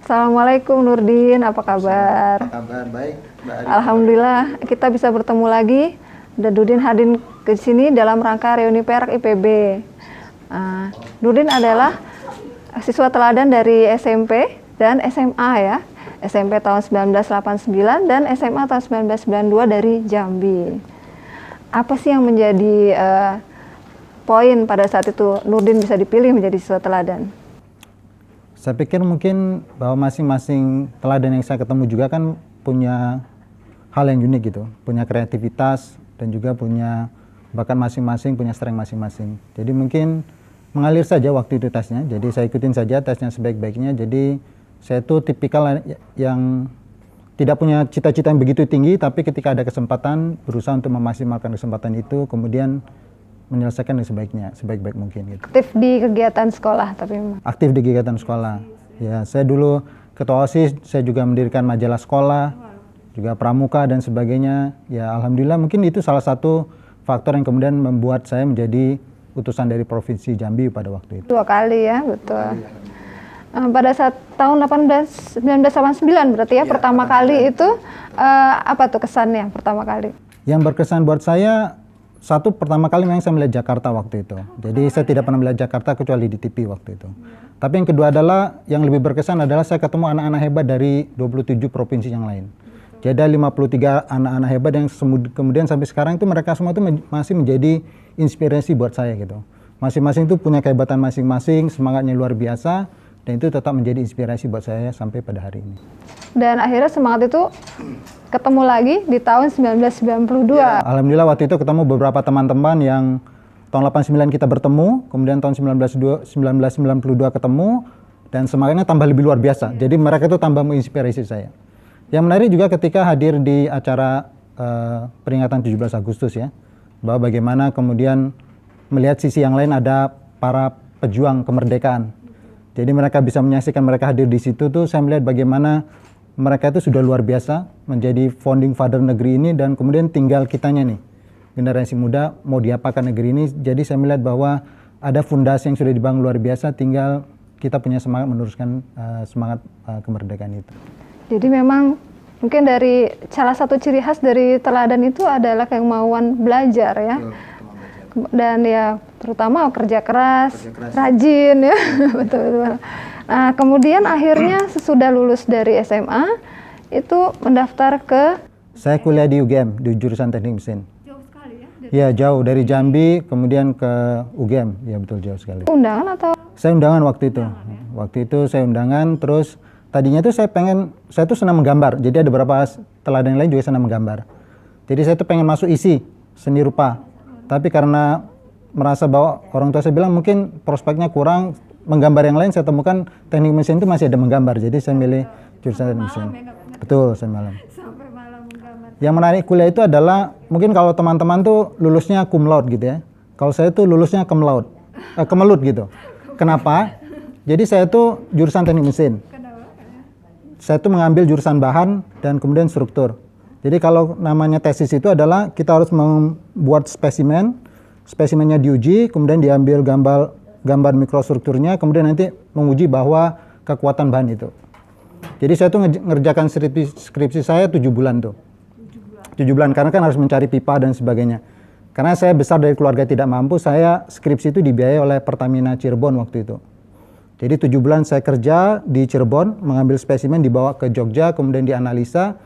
Assalamualaikum Nurdin, apa kabar? Apa kabar? Baik, Mbak Ari. Alhamdulillah kita bisa bertemu lagi. Dan Nurdin hadir ke sini dalam rangka reuni perak IPB. Nurdin adalah siswa teladan dari SMP dan SMA ya. SMP tahun 1989 dan SMA tahun 1992 dari Jambi. Apa sih yang menjadi poin pada saat itu Nurdin bisa dipilih menjadi siswa teladan? Saya pikir mungkin bahwa masing-masing teladan yang saya ketemu juga kan punya hal yang unik gitu, punya kreativitas dan juga punya bakat masing-masing, punya strength masing-masing. Jadi mungkin mengalir saja waktu itu tesnya, jadi saya ikutin saja tesnya sebaik-baiknya. Jadi saya tuh tipikal yang tidak punya cita-cita yang begitu tinggi, tapi ketika ada kesempatan berusaha untuk memaksimalkan kesempatan itu, kemudian menyelesaikan dengan sebaiknya, sebaik-baik mungkin gitu. Aktif di kegiatan sekolah tapi memang. Aktif di kegiatan sekolah. Ya, saya dulu ketua OSIS, saya juga mendirikan majalah sekolah, juga pramuka dan sebagainya. Ya, alhamdulillah mungkin itu salah satu faktor yang kemudian membuat saya menjadi utusan dari Provinsi Jambi pada waktu itu. 2 kali ya, betul. Pada saat tahun 1989 berarti ya, pertama kali itu apa tuh kesannya pertama kali? Yang berkesan buat saya, satu, pertama kali memang saya melihat Jakarta waktu itu. Jadi saya tidak pernah melihat Jakarta kecuali di TV waktu itu. Tapi yang kedua adalah, yang lebih berkesan adalah saya ketemu anak-anak hebat dari 27 provinsi yang lain. Jadi ada 53 anak-anak hebat yang kemudian sampai sekarang itu mereka semua itu masih menjadi inspirasi buat saya gitu. Masing-masing itu punya kehebatan masing-masing, semangatnya luar biasa, dan itu tetap menjadi inspirasi buat saya sampai pada hari ini. Dan akhirnya semangat itu ketemu lagi di tahun 1992. Ya, alhamdulillah waktu itu ketemu beberapa teman-teman yang tahun 89 kita bertemu, kemudian tahun 1992 ketemu, dan semangatnya tambah lebih luar biasa. Jadi mereka itu tambah menginspirasi saya. Yang menarik juga ketika hadir di acara peringatan 17 Agustus ya, bahwa bagaimana kemudian melihat sisi yang lain ada para pejuang kemerdekaan. Jadi mereka bisa menyaksikan mereka hadir di situ tuh, saya melihat bagaimana mereka itu sudah luar biasa menjadi founding father negeri ini, dan kemudian tinggal kitanya nih, generasi muda mau diapakan negeri ini. Jadi saya melihat bahwa ada fondasi yang sudah dibangun luar biasa, tinggal kita punya semangat meneruskan semangat kemerdekaan itu. Jadi memang mungkin dari salah satu ciri khas dari teladan itu adalah kemauan belajar ya. Dan ya terutama kerja keras. Rajin ya. Betul-betul. Nah, kemudian akhirnya sesudah lulus dari SMA itu mendaftar ke... Saya kuliah di UGM, di jurusan teknik mesin. Jauh sekali ya? Ya jauh, dari Jambi kemudian ke UGM, ya betul jauh sekali. Undangan atau? Saya undangan waktu itu. Waktu itu saya undangan, terus tadinya tuh saya tuh senang menggambar. Jadi ada beberapa teladan lain juga senang menggambar. Jadi saya tuh pengen masuk isi seni rupa. Tapi karena merasa bahwa orang tua saya bilang mungkin prospeknya kurang, menggambar yang lain saya temukan teknik mesin itu masih ada menggambar. Jadi saya milih jurusan teknik mesin. Betul, saya malam. Sampai malam menggambar. Yang menarik kuliah itu adalah mungkin kalau teman-teman tuh lulusnya cum laude gitu ya. Kalau saya tuh lulusnya kemelut gitu. Kenapa? Jadi saya tuh jurusan teknik mesin. Saya tuh mengambil jurusan bahan dan kemudian struktur. Jadi kalau namanya tesis itu adalah kita harus membuat spesimennya diuji, kemudian diambil gambar mikrostrukturnya, kemudian nanti menguji bahwa kekuatan bahan itu. Jadi saya tuh ngerjakan skripsi saya 7 bulan tuh. 7 bulan karena kan harus mencari pipa dan sebagainya. Karena saya besar dari keluarga tidak mampu, saya skripsi itu dibiayai oleh Pertamina Cirebon waktu itu. Jadi 7 bulan saya kerja di Cirebon, mengambil spesimen dibawa ke Jogja, kemudian dianalisa.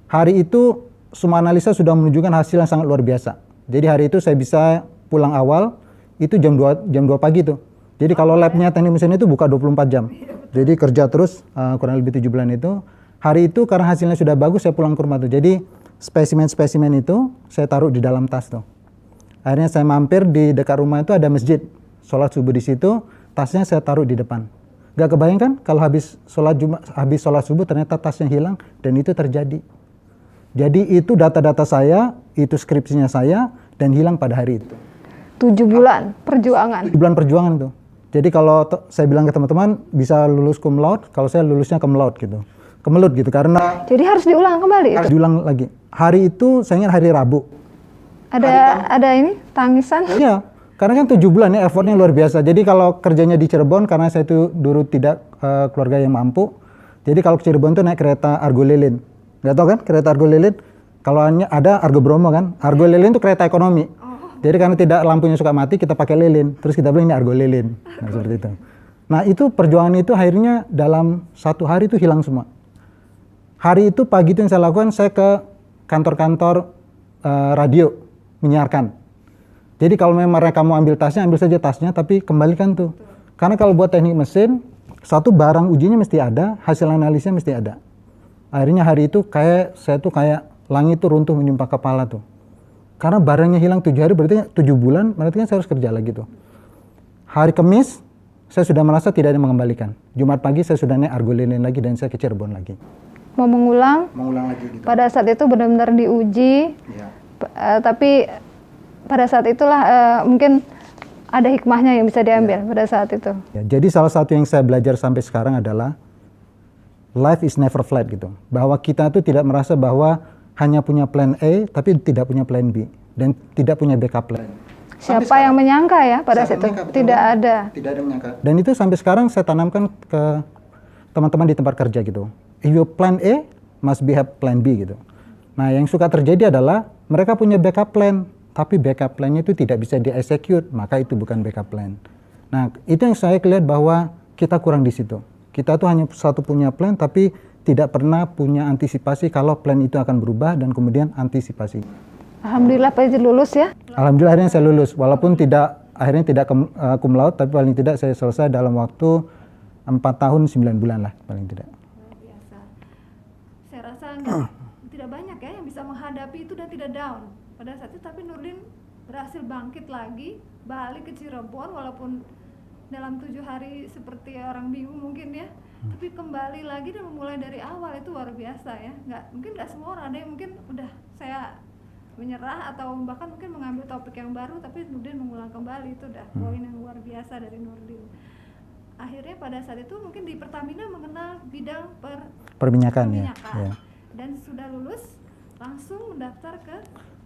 Hari itu semua analisa sudah menunjukkan hasil yang sangat luar biasa. Jadi hari itu saya bisa pulang awal, itu jam 2 pagi tuh. Jadi kalau labnya teknik mesin itu buka 24 jam. Jadi kerja terus kurang lebih 7 bulan itu. Hari itu karena hasilnya sudah bagus, saya pulang ke rumah tuh. Jadi spesimen-spesimen itu saya taruh di dalam tas tuh. Akhirnya saya mampir di dekat rumah itu ada masjid. Sholat subuh di situ, tasnya saya taruh di depan. Gak kebayangkan kalau habis sholat subuh ternyata tasnya hilang, dan itu terjadi. Jadi itu data-data saya, itu skripsinya saya, dan hilang pada hari itu. 7 bulan perjuangan. 7 bulan perjuangan itu. Jadi kalau saya bilang ke teman-teman bisa lulus cum laude, kalau saya lulusnya cum laude gitu. Kemelut gitu karena. Jadi harus diulang kembali. Harus diulang lagi. Hari itu saya ingat hari Rabu. Ada ini tangisan? Iya. Karena kan 7 bulan ya, effortnya luar biasa. Jadi kalau kerjanya di Cirebon, karena saya itu dulu tidak keluarga yang mampu, Jadi kalau ke Cirebon tuh naik kereta Argo Lilin. Nggak tahu kan kereta Argo Lilin? Kalau ada Argo Bromo kan. Argo Lilin tuh kereta ekonomi. Jadi karena tidak lampunya suka mati, kita pakai lilin. Terus kita bilang ini Argo Lilin. Nah, seperti itu. Nah itu perjuangan itu akhirnya dalam 1 hari itu hilang semua. Hari itu pagi itu yang saya lakukan, saya ke kantor-kantor radio menyiarkan. Jadi kalau memang mereka mau ambil tasnya, ambil saja tasnya, tapi kembalikan tuh. Karena kalau buat teknik mesin, satu barang ujinya mesti ada, hasil analisnya mesti ada. Akhirnya hari itu saya tuh kayak langit tuh runtuh menimpa kepala tuh. Karena barangnya hilang 7 hari, berarti 7 bulan, berarti kan saya harus kerja lagi tuh. Hari Kamis, saya sudah merasa tidak ada yang mengembalikan. Jumat pagi saya sudah naik Argo Lilin lagi dan saya ke Cirebon lagi. Mau mengulang Mengulang lagi gitu. pada saat itu benar-benar diuji, Ya. tapi pada saat itulah mungkin ada hikmahnya yang bisa diambil pada saat itu. Ya, jadi salah satu yang saya belajar sampai sekarang adalah life is never flat gitu. Bahwa kita tuh tidak merasa bahwa hanya punya plan A tapi tidak punya plan B dan tidak punya backup plan. Siapa yang menyangka ya pada saat itu? Tidak ada. Tidak ada menyangka. Dan itu sampai sekarang saya tanamkan ke teman-teman di tempat kerja gitu. If you plan A, must be have plan B gitu. Nah, yang suka terjadi adalah mereka punya backup plan, tapi backup plan-nya itu tidak bisa di-execute, maka itu bukan backup plan. Nah, itu yang saya lihat bahwa kita kurang di situ. Kita tuh hanya satu punya plan, tapi tidak pernah punya antisipasi kalau plan itu akan berubah dan kemudian antisipasi. Alhamdulillah Pak Ijin lulus ya. Alhamdulillah akhirnya saya lulus, walaupun akhirnya tidak cum laude, tapi paling tidak saya selesai dalam waktu 4 tahun 9 bulan lah paling tidak. Luar biasa. Saya rasa tidak banyak ya yang bisa menghadapi itu dan tidak down pada saat itu, tapi Nurdin berhasil bangkit lagi, balik ke Cirebon walaupun dalam 7 hari seperti orang bingung mungkin ya, tapi kembali lagi dan memulai dari awal itu luar biasa ya. Mungkin nggak semua orang, ada yang mungkin udah saya menyerah atau bahkan mungkin mengambil topik yang baru, tapi Nurdin mengulang kembali, itu udah poin yang luar biasa dari Nurdin. Akhirnya pada saat itu mungkin di Pertamina mengenal bidang perminyakan ya. Dan sudah lulus langsung mendaftar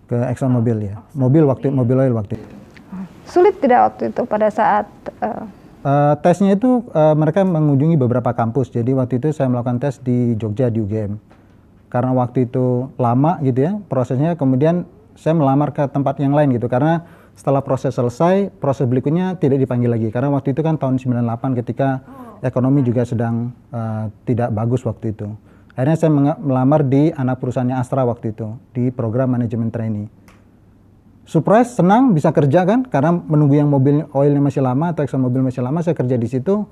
ke ExxonMobil ya. Mobil oil waktu itu. Sulit tidak waktu itu pada saat tesnya itu mereka mengunjungi beberapa kampus. Jadi waktu itu saya melakukan tes di Jogja di UGM. Karena waktu itu lama gitu ya prosesnya, kemudian saya melamar ke tempat yang lain gitu. Karena setelah proses selesai, proses berikutnya tidak dipanggil lagi. Karena waktu itu kan tahun 98 ketika ekonomi juga sedang tidak bagus waktu itu. Akhirnya saya melamar di anak perusahaannya Astra waktu itu, di program manajemen trainee. Surprise, senang bisa kerja kan, karena menunggu yang mobil oilnya masih lama atau ExxonMobil masih lama, saya kerja di situ.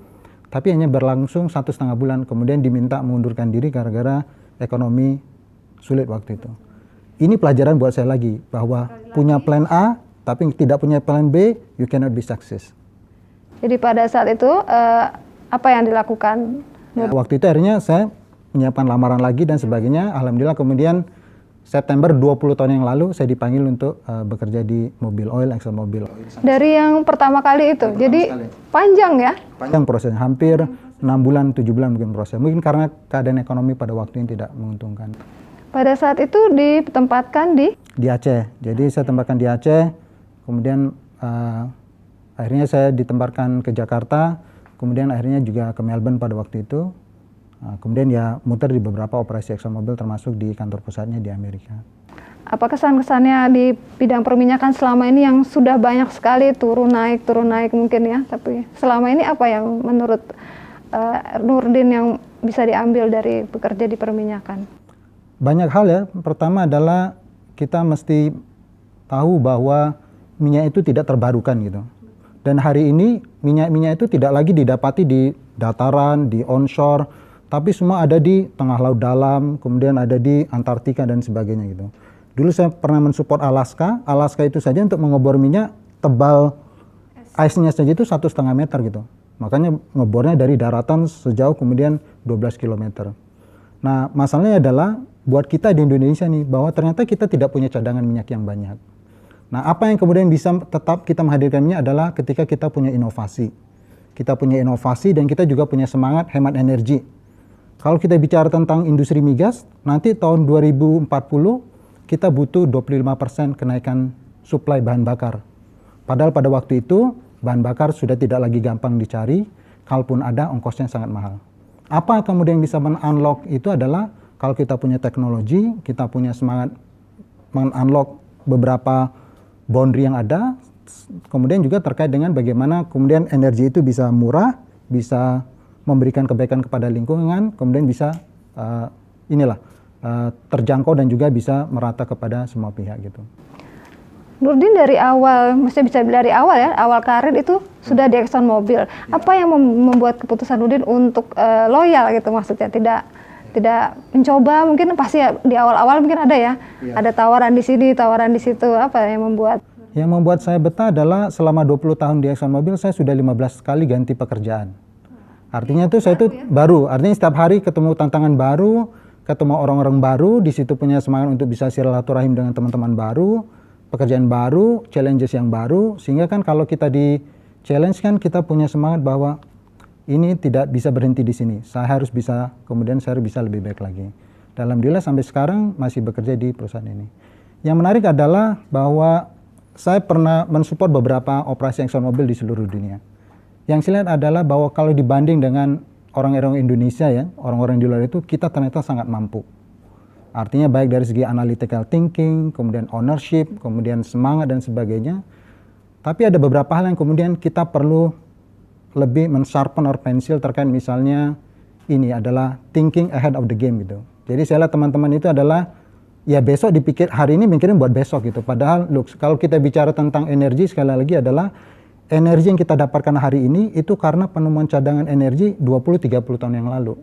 Tapi hanya berlangsung 1,5 bulan, kemudian diminta mengundurkan diri gara-gara ekonomi sulit waktu itu. Ini pelajaran buat saya lagi, bahwa punya plan A, tapi tidak punya plan B, you cannot be success. Jadi pada saat itu, apa yang dilakukan? Waktu itu akhirnya saya menyiapkan lamaran lagi dan sebagainya. Alhamdulillah kemudian September 20 tahun yang lalu saya dipanggil untuk bekerja di mobil oil, ExxonMobil. Dari yang pertama kali itu, jadi panjang ya? Panjang prosesnya, hampir 6 bulan, 7 bulan mungkin proses. Mungkin karena keadaan ekonomi pada waktu ini tidak menguntungkan. Pada saat itu ditempatkan di Aceh. Jadi saya tempatkan di Aceh, kemudian akhirnya saya ditempatkan ke Jakarta, kemudian akhirnya juga ke Melbourne pada waktu itu. Kemudian ya muter di beberapa operasi ExxonMobil termasuk di kantor pusatnya di Amerika. Apa kesan-kesannya di bidang perminyakan selama ini yang sudah banyak sekali turun naik mungkin ya, tapi selama ini apa yang menurut Nurdin yang bisa diambil dari bekerja di perminyakan? Banyak hal ya. Pertama adalah kita mesti tahu bahwa minyak itu tidak terbarukan gitu. Dan hari ini minyak-minyak itu tidak lagi didapati di dataran, di onshore, tapi semua ada di tengah laut dalam, kemudian ada di Antartika dan sebagainya gitu. Dulu saya pernah mensupport Alaska. Alaska itu saja untuk mengebor minyak tebal ice-nya saja itu 1,5 meter gitu. Makanya ngebornya dari daratan sejauh kemudian 12 km. Nah, masalahnya adalah buat kita di Indonesia nih, bahwa ternyata kita tidak punya cadangan minyak yang banyak. Nah, apa yang kemudian bisa tetap kita menghadirkan minyak adalah ketika kita punya inovasi. Kita punya inovasi dan kita juga punya semangat hemat energi. Kalau kita bicara tentang industri migas, nanti tahun 2040 kita butuh 25% kenaikan suplai bahan bakar. Padahal pada waktu itu bahan bakar sudah tidak lagi gampang dicari, kalaupun ada ongkosnya sangat mahal. Apa kemudian bisa men-unlock itu adalah kalau kita punya teknologi, kita punya semangat men-unlock beberapa boundary yang ada, kemudian juga terkait dengan bagaimana kemudian energi itu bisa murah, bisa memberikan kebaikan kepada lingkungan, kemudian bisa terjangkau dan juga bisa merata kepada semua pihak gitu. Nurdin dari awal, maksudnya bisa dari awal ya, awal karir itu sudah di Exxon Mobil. Apa yang membuat keputusan Nurdin untuk loyal gitu, maksudnya tidak mencoba, mungkin pasti ya, di awal-awal mungkin ada ya, ada tawaran di sini, tawaran di situ, apa yang membuat? Yang membuat saya betah adalah selama 20 tahun di Exxon Mobil saya sudah 15 kali ganti pekerjaan. Artinya itu saya itu baru, artinya setiap hari ketemu tantangan baru, ketemu orang-orang baru, di situ punya semangat untuk bisa silaturahim dengan teman-teman baru, pekerjaan baru, challenges yang baru, sehingga kan kalau kita di challenge kan kita punya semangat bahwa ini tidak bisa berhenti di sini. Saya harus bisa, kemudian saya harus bisa lebih baik lagi. Dan alhamdulillah sampai sekarang masih bekerja di perusahaan ini. Yang menarik adalah bahwa saya pernah mensupport beberapa operasi Exxon Mobil di seluruh dunia. Yang saya lihat adalah bahwa kalau dibanding dengan orang-orang Indonesia ya, orang-orang di luar itu, kita ternyata sangat mampu. Artinya baik dari segi analytical thinking, kemudian ownership, kemudian semangat dan sebagainya. Tapi ada beberapa hal yang kemudian kita perlu lebih men-sharpen our pencil terkait misalnya ini adalah thinking ahead of the game gitu. Jadi saya lihat teman-teman itu adalah ya besok dipikir, hari ini mikirin buat besok gitu. Padahal look, kalau kita bicara tentang energi sekali lagi adalah energi yang kita dapatkan hari ini itu karena penemuan cadangan energi 20-30 tahun yang lalu.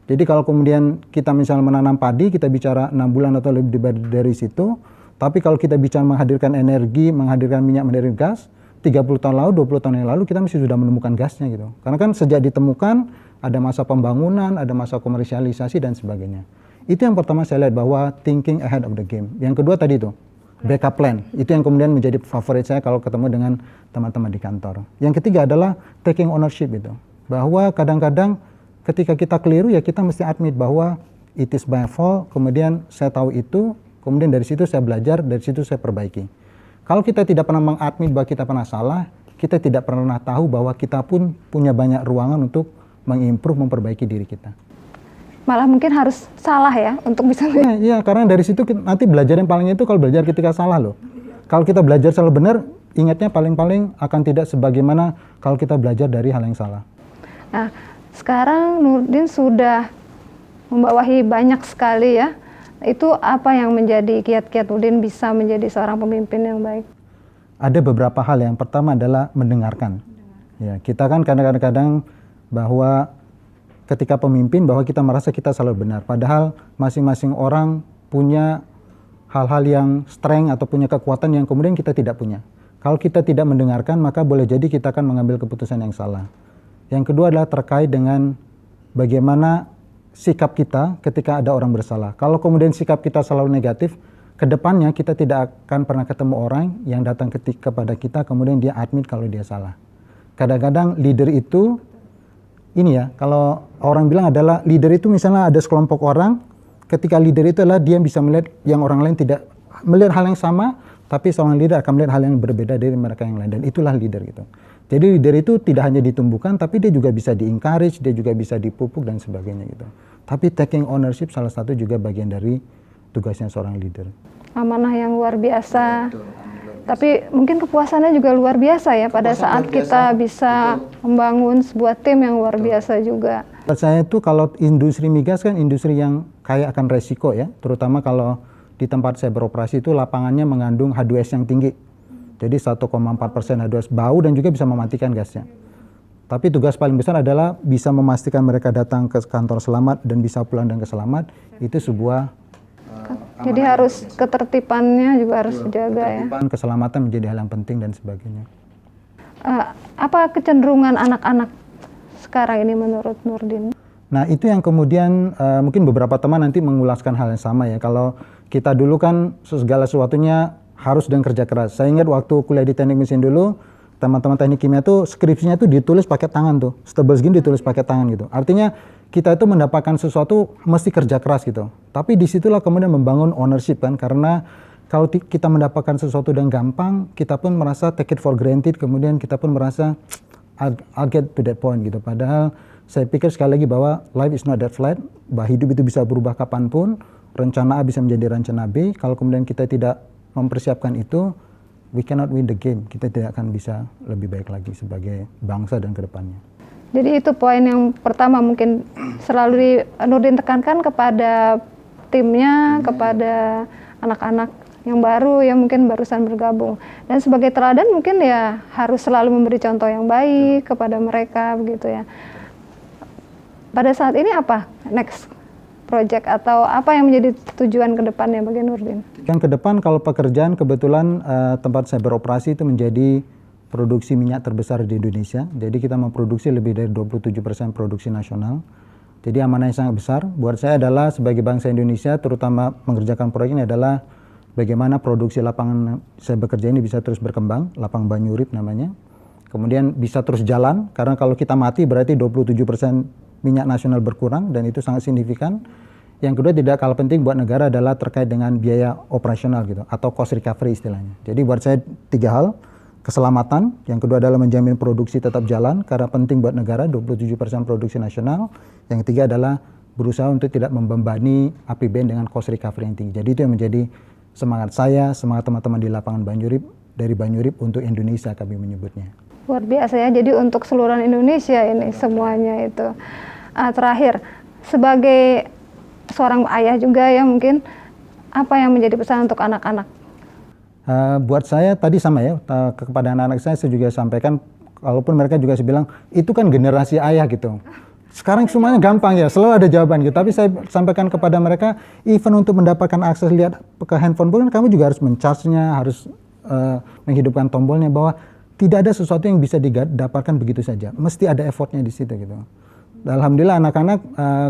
Jadi kalau kemudian kita misalnya menanam padi, kita bicara 6 bulan atau lebih dari situ. Tapi kalau kita bicara menghadirkan energi, menghadirkan minyak, menghadirkan gas, 30 tahun lalu, 20 tahun yang lalu kita masih sudah menemukan gasnya gitu. Karena kan sejak ditemukan, ada masa pembangunan, ada masa komersialisasi dan sebagainya. Itu yang pertama saya lihat bahwa thinking ahead of the game. Yang kedua tadi itu, backup plan. Itu yang kemudian menjadi favorit saya kalau ketemu dengan teman-teman di kantor. Yang ketiga adalah taking ownership itu. Bahwa kadang-kadang ketika kita keliru ya kita mesti admit bahwa it is my fault, kemudian saya tahu itu, kemudian dari situ saya belajar, dari situ saya perbaiki. Kalau kita tidak pernah mengadmit bahwa kita pernah salah, kita tidak pernah tahu bahwa kita pun punya banyak ruangan untuk mengimprove, memperbaiki diri kita. Malah mungkin harus salah ya untuk bisa. Iya, karena dari situ nanti belajar yang palingnya itu kalau belajar ketika salah loh. Kalau kita belajar selalu benar, ingatnya paling-paling akan tidak sebagaimana kalau kita belajar dari hal yang salah. Nah, sekarang Nurdin sudah membawahi banyak sekali ya. Itu apa yang menjadi kiat-kiat Nurdin bisa menjadi seorang pemimpin yang baik? Ada beberapa hal. Yang pertama adalah mendengarkan. Ya, kita kan kadang-kadang bahwa ketika pemimpin bahwa kita merasa kita selalu benar. Padahal masing-masing orang punya hal-hal yang strength atau punya kekuatan yang kemudian kita tidak punya. Kalau kita tidak mendengarkan maka boleh jadi kita akan mengambil keputusan yang salah. Yang kedua adalah terkait dengan bagaimana sikap kita ketika ada orang bersalah. Kalau kemudian sikap kita selalu negatif, kedepannya kita tidak akan pernah ketemu orang yang datang kepada kita kemudian dia admit kalau dia salah. Kadang-kadang leader itu, ini ya, kalau orang bilang adalah leader itu misalnya ada sekelompok orang, ketika leader itu adalah dia bisa melihat yang orang lain tidak melihat hal yang sama, tapi seorang leader akan melihat hal yang berbeda dari mereka yang lain, dan itulah leader gitu. Jadi leader itu tidak hanya ditumbuhkan, tapi dia juga bisa di-encourage, dia juga bisa dipupuk dan sebagainya gitu. Tapi taking ownership salah satu juga bagian dari tugasnya seorang leader. Amanah yang luar biasa. Tapi mungkin kepuasannya juga luar biasa ya pada saat kita bisa membangun sebuah tim yang luar biasa juga. Menurut saya itu kalau industri migas kan industri yang kaya akan resiko ya, terutama kalau di tempat saya beroperasi itu lapangannya mengandung H2S yang tinggi. Jadi 1,4% H2S bau dan juga bisa mematikan gasnya. Tapi tugas paling besar adalah bisa memastikan mereka datang ke kantor selamat dan bisa pulang dengan selamat. Itu sebuah jadi harus ketertibannya juga harus dijaga ya. Keselamatan menjadi hal yang penting dan sebagainya. Apa kecenderungan anak-anak sekarang ini menurut Nurdin? Nah itu yang kemudian mungkin beberapa teman nanti mengulaskan hal yang sama ya. Kalau kita dulu kan segala sesuatunya harus dengan kerja keras. Saya ingat waktu kuliah di teknik mesin dulu, teman-teman teknik kimia tuh skripsinya tuh ditulis pakai tangan tuh, stebel segini ditulis pakai tangan gitu. Artinya kita itu mendapatkan sesuatu mesti kerja keras gitu. Tapi disitulah kemudian membangun ownership kan, karena kalau kita mendapatkan sesuatu dengan gampang, kita pun merasa take it for granted, kemudian kita pun merasa I'll get to that point gitu. Padahal Saya pikir sekali lagi bahwa life is not that flat, bahwa hidup itu bisa berubah kapanpun, rencana A bisa menjadi rencana B. Kalau kemudian kita tidak mempersiapkan itu, we cannot win the game. Kita tidak akan bisa lebih baik lagi sebagai bangsa dan kedepannya. Jadi itu poin yang pertama mungkin selalu Nurdin tekankan kepada timnya, kepada anak-anak yang baru yang mungkin barusan bergabung. Dan sebagai teladan mungkin ya harus selalu memberi contoh yang baik kepada mereka begitu ya. Pada saat ini apa next project atau apa yang menjadi tujuan ke depannya bagi Nurdin? Yang ke depan kalau pekerjaan kebetulan tempat saya beroperasi itu menjadi produksi minyak terbesar di Indonesia. Jadi kita memproduksi lebih dari 27% produksi nasional. Jadi amanah yang sangat besar. Buat saya adalah sebagai bangsa Indonesia terutama mengerjakan proyek ini adalah bagaimana produksi lapangan saya bekerja ini bisa terus berkembang, lapang Banyurip namanya. Kemudian bisa terus jalan karena kalau kita mati berarti 27% minyak nasional berkurang dan itu sangat signifikan. Yang kedua tidak kalah penting buat negara adalah terkait dengan biaya operasional gitu atau cost recovery istilahnya. Jadi buat saya 3 hal. Keselamatan, yang kedua adalah menjamin produksi tetap jalan karena penting buat negara 27% produksi nasional. Yang ketiga adalah berusaha untuk tidak membebani APBN dengan cost recovery yang tinggi. Jadi itu yang menjadi semangat saya, semangat teman-teman di lapangan Banyurip, dari Banyurip untuk Indonesia kami menyebutnya. Luar biasa ya, jadi untuk seluruh Indonesia ini semuanya itu. Terakhir, sebagai seorang ayah juga ya mungkin, apa yang menjadi pesan untuk anak-anak? Buat saya tadi sama ya, kepada anak-anak saya juga sampaikan, walaupun mereka juga bilang, itu kan generasi ayah gitu. Sekarang semuanya gampang ya, selalu ada jawaban gitu. Tapi saya sampaikan kepada mereka, even untuk mendapatkan akses lihat ke handphone pun, kamu juga harus mencharge-nya, harus menghidupkan tombolnya, bahwa tidak ada sesuatu yang bisa didapatkan begitu saja. Mesti ada effortnya di situ gitu. Alhamdulillah anak-anak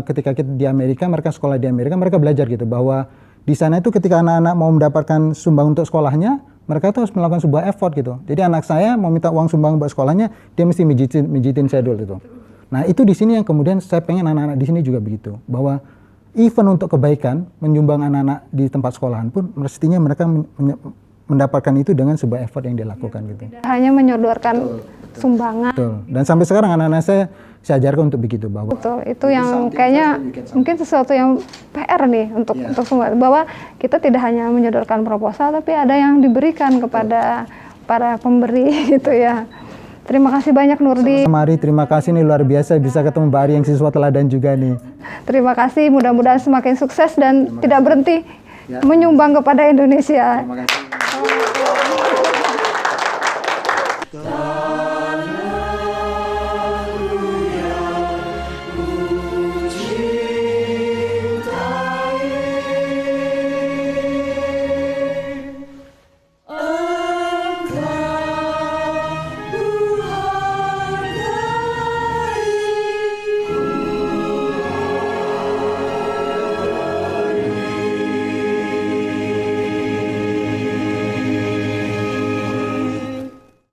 ketika kita di Amerika, mereka sekolah di Amerika, mereka belajar gitu, bahwa di sana itu ketika anak-anak mau mendapatkan sumbang untuk sekolahnya, mereka itu harus melakukan sebuah effort gitu. Jadi anak saya mau minta uang sumbang buat sekolahnya, dia mesti mijitin saya dulu itu. Nah itu di sini yang kemudian saya pengen anak-anak di sini juga begitu, bahwa even untuk kebaikan menyumbang anak-anak di tempat sekolahan pun mestinya mereka mendapatkan itu dengan sebuah effort yang dilakukan gitu. Hanya menyodorkan sumbangan. Betul. Dan sampai sekarang anak-anak saya ajarkan untuk begitu, bahwa betul, itu yang kayaknya mungkin sesuatu yang PR nih untuk semua, bahwa kita tidak hanya menyodorkan proposal tapi ada yang diberikan kepada para pemberi gitu ya. Terima kasih banyak Nurdin. Mari, terima kasih nih, luar biasa bisa ketemu Mbak Ari yang siswa teladan juga nih. Terima kasih, mudah-mudahan semakin sukses dan tidak berhenti menyumbang kepada Indonesia. Terima kasih.